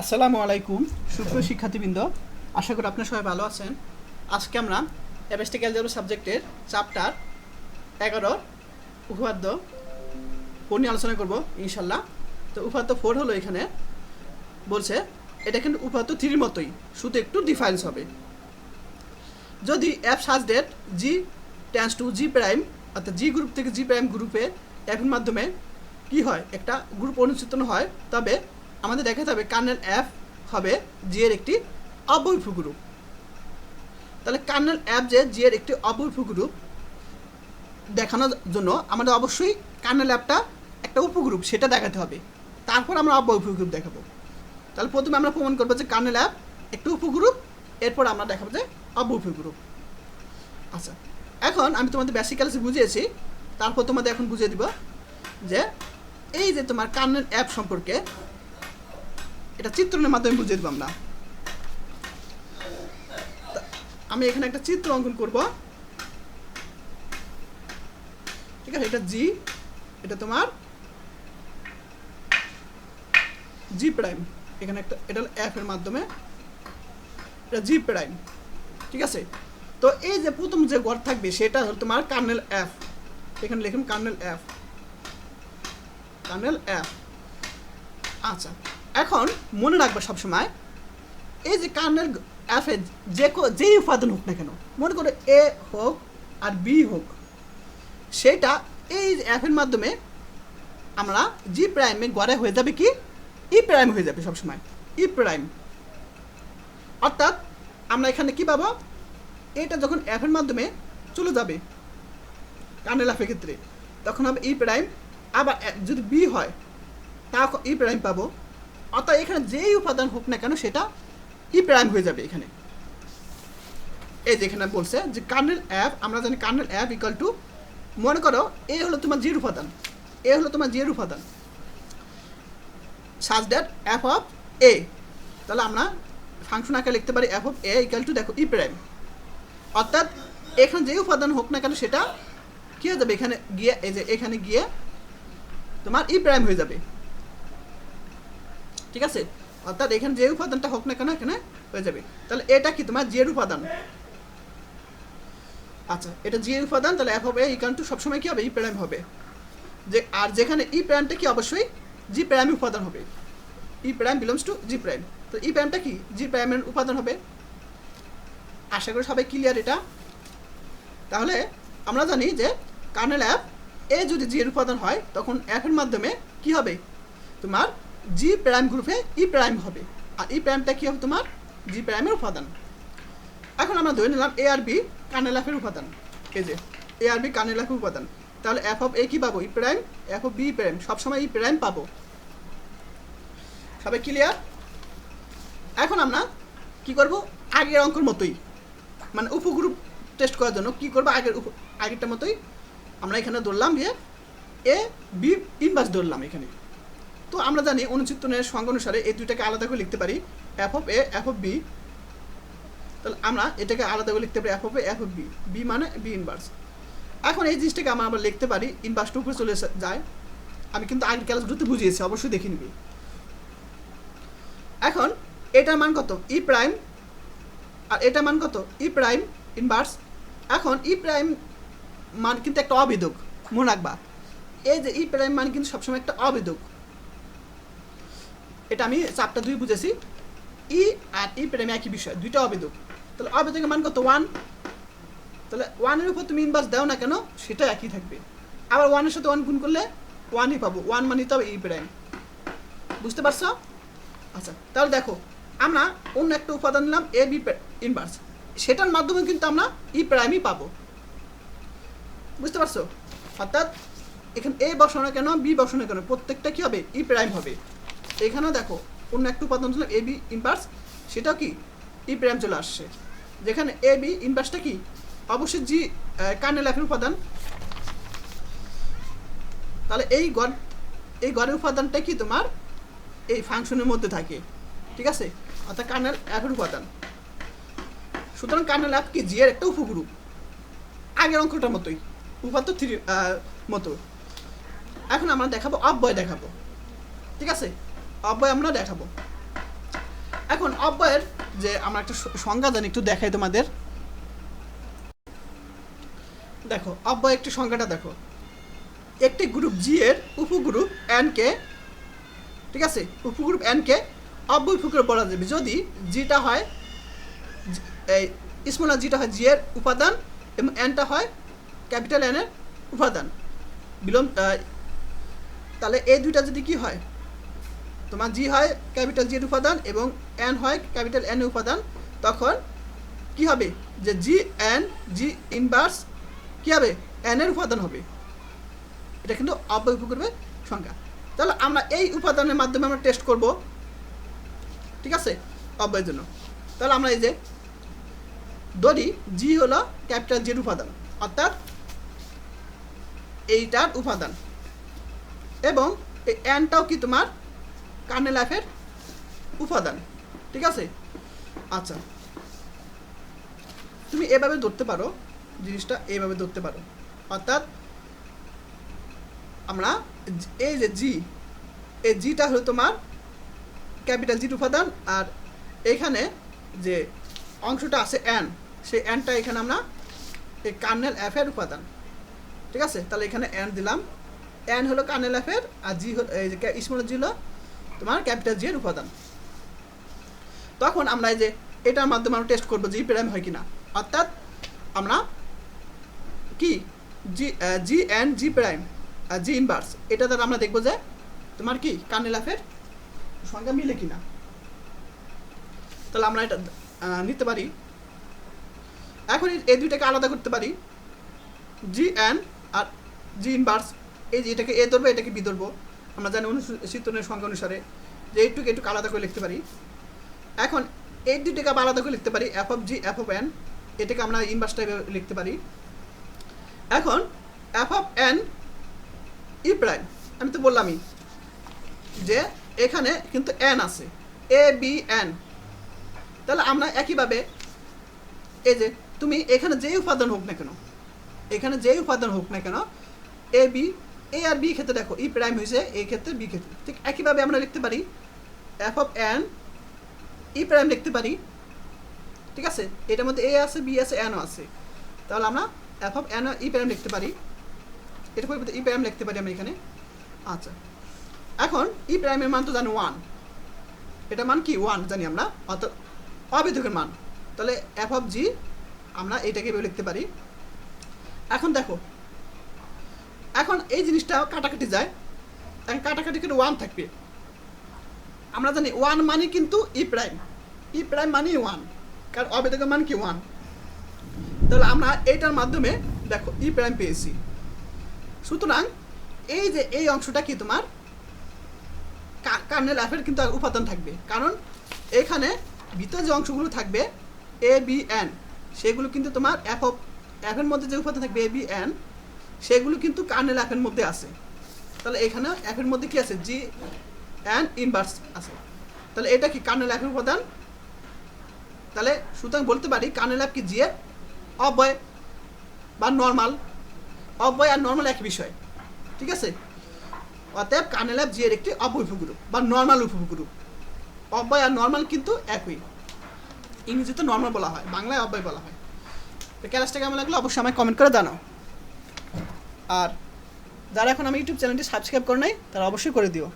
আসসালামু আলাইকুম সুপ্রিয় শিক্ষার্থীবৃন্দ, আশা করি আপনারা সবাই ভালো আছেন। আজকে আমরা অ্যাবস্ট্রাক্ট অ্যালজেব্রা সাবজেক্টের চ্যাপ্টার 11 উপপাদ্য 4 নিয়ে আলোচনা করব ইনশাল্লাহ। তো উপপাদ্য 4 হলো এখানে বলছে এটা কিন্তু উপপাদ্য 3 মতোই, শুধু একটু ডিফারেন্স হবে। যদি এফ সাজ date G tends to G prime, অর্থাৎ জি গ্রুপ থেকে জি প্রাইম গ্রুপে এফের মাধ্যমে কি হয়, একটা গ্রুপ অনুচিতন হয়, তবে আমাদের দেখাতে হবে কার্নেল এফ হবে জি এর একটি অবৈধ গ্রুপ। তাহলে কার্নেল এফ যে জি এর একটি অবৈধ গ্রুপ দেখানোর জন্য আমাদের অবশ্যই কার্নেল এফটা একটা উপগ্রুপ সেটা দেখাতে হবে, তারপর আমরা অবৈধ গ্রুপ দেখাবো। তাহলে প্রথমে আমরা প্রমাণ করবো যে কার্নেল এফ একটি উপগ্রুপ, এরপর আমরা দেখাবো যে অবৈধ গ্রুপ। আচ্ছা, এখন আমি তোমাদের বেসিক ক্লাসে বুঝিয়েছি, তারপর তোমাদের এখন বুঝিয়ে দিব যে এই যে তোমার কার্নেল অ্যাপ সম্পর্কে এটা চিত্রণের মাধ্যমে বুঝিয়ে দেবো আমরা। আমি এখানে একটা চিত্র অঙ্কন করব, ঠিক আছে? এটা জি, এটা তোমার জি প্রাইম, এখানে একটা এটা এফ এর মাধ্যমে এটা জি প্রাইম, ঠিক আছে? তো এই যে প্রথম যে ঘর থাকবে সেটা হলো তোমার কার্নেল এফ, এখানে লিখুন কার্নেল এফ, কার্নেল এফ। আচ্ছা, এখন মনে রাখবে সবসময় এই যে কার্নেল এফ এর যেই উপাদান হোক না কেন, মনে করো এ হোক আর বি হোক, সেটা এই এফের মাধ্যমে আমরা জি প্রাইমে গড়ে হয়ে যাবে কি ই প্রাইম হয়ে যাবে সবসময়, ই প্রাইম। অর্থাৎ আমরা এখানে কি পাবো, এটা যখন এফের মাধ্যমে চলে যাবে কার্নেল এফের ক্ষেত্রে তখন হবে ই প্রাইম, আবার যদি বি হয় তা ই প্রাইম পাবো। অর্থাৎ এখানে যেই উপাদান হোক না কেন সেটা ই প্রাইম হয়ে যাবে এখানে। এই যে এখানে বলছে যে কার্নেল এফ, আমরা জানি কার্নেল এফ ইকুয়াল টু, মনে করো এ হলো তোমার জির উপাদান, এ হলো তোমার জির উপাদান, সাজ দ্যাট এফ অফ এ। তাহলে আমরা ফাংশন আকারে লিখতে পারি F of A equal to, দেখো ই প্রাইম। অর্থাৎ এখানে যে উপাদান হোক না কেন সেটা কী হয়ে যাবে, এখানে গিয়ে এই যে এখানে গিয়ে তোমার ই প্রাইম হয়ে যাবে, ঠিক আছে? অর্থাৎ এখানে যে উপাদানটা হোক না কেন এখানে হয়ে যাবে। তাহলে এটা কি তোমার জি এর উপাদান। আচ্ছা, এটা জি এর উপাদান, তাহলে এফ হবে ইকুয়াল টু সবসময় কি হবে, ই প্রাইম হবে। যে আর যেখানে ই প্রাইমটা কি অবশ্যই জি প্রাইম উপাদান হবে, ই prime belongs to G prime, তো ই প্রাইমটা কি জি প্রাইমের উপাদান হবে। আশা করি সবাই ক্লিয়ার এটা। তাহলে আমরা জানি যে কার্নেল এফ এ যদি জি এর উপাদান হয় তখন এফ এর মাধ্যমে কি হবে, তোমার জি প্রাইম গ্রুপে ই প্রাইম হবে, আর ই প্রাইমটা কি হবে তোমার জি প্রাইমের উপাদান। এখন আমরা ধরে নিলাম এ আর বি কার্নেল এফের উপাদান, এই যে এ আর বি কার্নেল এফের উপাদান, তাহলে এফ অফ এ কি পাবো, E prime, F of B prime, সবসময় ই প্রাইম পাবো। সবাই ক্লিয়ার? এখন আমরা কি করব, আগের অঙ্কের মতোই, মানে উপগ্রুপ টেস্ট করার জন্য কি করবো, আগেরটার মতোই আমরা এখানে ধরলাম যে এ বি ইনভার্স ধরলাম এখানে। তো আমরা জানি অনুচিত্তনের সংজ্ঞা অনুসারে এই দুইটাকে আলাদা করে লিখতে পারি, F of A F of B. তাহলে আমরা এটাকে আলাদা করে লিখতে পারি F of A F of B, B মানে বি ইনভার্স। এখন এই জিনিসটাকে আমরা আবার লিখতে পারি ইনভার্সটা উপরে চলে যায়, আমি কিন্তু আগের ক্লাসগুলোতে বুঝিয়েছি, অবশ্যই দেখে নিবি। এখন এটার মান কত, ই প্রাইম, আর এটার মান কত, ই প্রাইম ইনভার্স। এখন ই প্রাইম মান কিন্তু একটা অভেদক, মনে রাখবা এই যে ই প্রাইম মান কিন্তু সবসময় একটা অভেদক, এটা আমি চ্যাপ্টার 2 বুঝেছি। ই আর ই প্রাইম একই বিষয়, দুইটা অভেদক। তাহলে অভেদকের মান কত, 1। তাহলে 1-এর উপর তুমি ইনভার্স দাও না কেন সেটা একই থাকবে, আবার 1-এর সাথে 1 গুণ করলে 1ই পাবো, 1 মানে তো ই প্রাইম। বুঝতে পারছো? আচ্ছা, তাহলে দেখো আমরা অন্য একটা উপাদান নিলাম এ বি ইনভার্স, সেটার মাধ্যমে কিন্তু আমরা ই প্রাইমই পাবো। বুঝতে পারছো? অর্থাৎ এখানে এ বসানো কেন বি বসানো কেন প্রত্যেকটা কি হবে, ই প্রাইম হবে। এখানেও দেখো অন্য একটা উপাদান ছিল এ বি ইনভার্স, সেটাও কি ই প্রাইম চলে আসছে, যেখানে এ বি ইনভার্সটা কি অবশ্যই জি কার্নেল এফের উপাদান। তাহলে এই গড়ের উপাদানটা কি তোমার এই ফাংশনের মধ্যে থাকে, ঠিক আছে? অর্থাৎ কার্নেল এফের উপাদান। সুতরাং কার্নেল এফ কি জি এর একটা উপগ্রুপ, আগের অঙ্কটার মতোই, উপাত্ত 3 মতো। এখন আমরা দেখাবো অব্যয় দেখাবো, ঠিক আছে? অব্যয় আমরা দেখাবো। এখন অব্যয়ের যে আমরা একটা সংজ্ঞা জানি, একটু দেখাই তোমাদের। দেখো অব্যয় একটি সংজ্ঞাটা দেখো, একটি গ্রুপ জি এর উপগ্রুপ এন কে, ঠিক আছে, উপগ্রুপ এন কে অব্যয় উপগ্রুপ বলা যাবে যদি জিটা হয়, এই স্মল জিটা হয় জি এর উপাদান এবং এনটা হয় ক্যাপিটাল এন এর উপাদান বিলম্ব। তাহলে এই দুইটা যদি কি হয়, তোমার জি হয় ক্যাপিটাল জি এর উপাদান এবং এন হয় ক্যাপিটাল এন এর উপাদান, তখন কি হবে যে জি এন জি ইনভার্স কি হবে এন এর উপাদান হবে। এটা কিন্তু অব্যয় উপগ্রুপের সংখ্যা। তাহলে আমরা এই উপাদানের মাধ্যমে আমরা টেস্ট করব, ঠিক আছে, অব্যয়ের জন্য। তাহলে আমরা এই যে ধরি জি হলো ক্যাপিটাল জির উপাদান, অর্থাৎ এইটার উপাদান, এবং এই এনটাও কি তোমার কার্নেল এফ এর উপাদান, ঠিক আছে। আচ্ছা, তুমি এভাবে ধরতে পারো, জিনিসটা এইভাবে ধরতে পারো, অর্থাৎ আমরা এই যে জি, এই জিটা হলো তোমার ক্যাপিটাল জির উপাদান, আর এখানে যে অংশটা আছে এন, সেই এনটা এখানে আমরা এই কার্নেল এফ এর উপাদান, ঠিক আছে। তাহলে এখানে এন দিলাম, এন হলো কার্নেল এফ এর, আর জি হলো এই যে স্মল জি হলো তোমার ক্যাপিটাল জি এর উপাদান। তখন আমরা এই যে এটার মাধ্যমে আমরা টেস্ট করবো জি প্রাইম হয় কিনা, অর্থাৎ আমরা কি জি এন জি প্রাইম আর জি ইনভার্স, এটা দ্বারা আমরা দেখবো যে তোমার কি কার্নেল এফ এর সংখ্যা মিলে কিনা। তাহলে আমরা এটা নিতে পারি। এখন এই দুইটাকে আলাদা করতে পারি, জি এন আর জি ইনভার্স, এই যে এটাকে এ ধরবো এটাকে বি ধরবো, আমরা জানি অনুসূচনের সংখ্যা অনুসারে যে এইটুকু একটু আলাদা করে লিখতে পারি। এখন এই দুইটাকে আলাদা করে লিখতে পারি, F of G F of N, এটাকে আমরা ইনভার্স টাইপে লিখতে পারি। এখন F of N E prime, আমি তো বললামই যে এখানে কিন্তু এন আছে, এ বি এন। তাহলে আমরা একইভাবে এই যে তুমি এখানে যেই উপাদান হোক না কেন, এখানে যেই উপাদান হোক না কেন, A B, A R B ক্ষেত্রে দেখো ই প্রাইম হয়েছে, এই ক্ষেত্রে বি ক্ষেত্রে, ঠিক একইভাবে আমরা লিখতে পারি F of N E prime লিখতে পারি, ঠিক আছে। এটার মধ্যে এ আছে, বি আছে, এনও আছে, তাহলে আমরা F of N E prime লিখতে পারি, এটা পরিবর্তে ই প্রাইম লিখতে পারি আমরা এখানে। আচ্ছা, এখন ই প্রাইমের মান তো জানি 1, এটা মান কি 1 জানি আমরা, অর্থাৎ অবিধকের মান। তাহলে এফ অফ জি আমরা এটাকে লিখতে পারি। এখন দেখো, এখন এই জিনিসটা কাটাকাটি যায়, এখন কাটাকাটি করে 1 থাকবে। আমরা জানি 1 মানে কিন্তু ই প্রাইম, ই প্রাইম মানে 1, কারণ অবিধকের মান কি 1। তাহলে আমরা এইটার মাধ্যমে দেখো ই প্রাইম পেয়েছি। সুতরাং এই যে এই অংশটা কি তোমার কার্নেল এফ এর কিন্তু উপাদান থাকবে, কারণ এখানে ভিতরে যে অংশগুলো থাকবে এ বি এন, সেগুলো কিন্তু তোমার এফ এর মধ্যে যে উপাদান থাকবে এ বি এন, সেগুলো কিন্তু কার্নেল এফ এর মধ্যে আছে। তাহলে এখানে এফ এর মধ্যে কি আছে, জি এন ইনভার্স আছে, তাহলে এটা কি কার্নেল এফ এর উপাদান। তাহলে সুতরাং বলতে পারি কার্নেল এফ কি জি এর অব্যয় বা নর্মাল, অব্যয় আর নর্মাল একই বিষয়, ঠিক আছে। অতএব কার্নেল এফ জি এর একটি অব্যয় উপগ্রুপ বা নর্মাল উপগ্রুপ। অব্যয় আর নর্মাল কিন্তু একই, ইংরেজিতে নর্মাল বলা হয়, বাংলায় অব্যয় বলা হয়। তো ক্লাসটা কেমন লাগলো অবশ্যই আমায় কমেন্ট করে জানাও, আর যারা এখন আমি ইউটিউব চ্যানেলটি সাবস্ক্রাইব করে নাই তারা অবশ্যই করে দিও।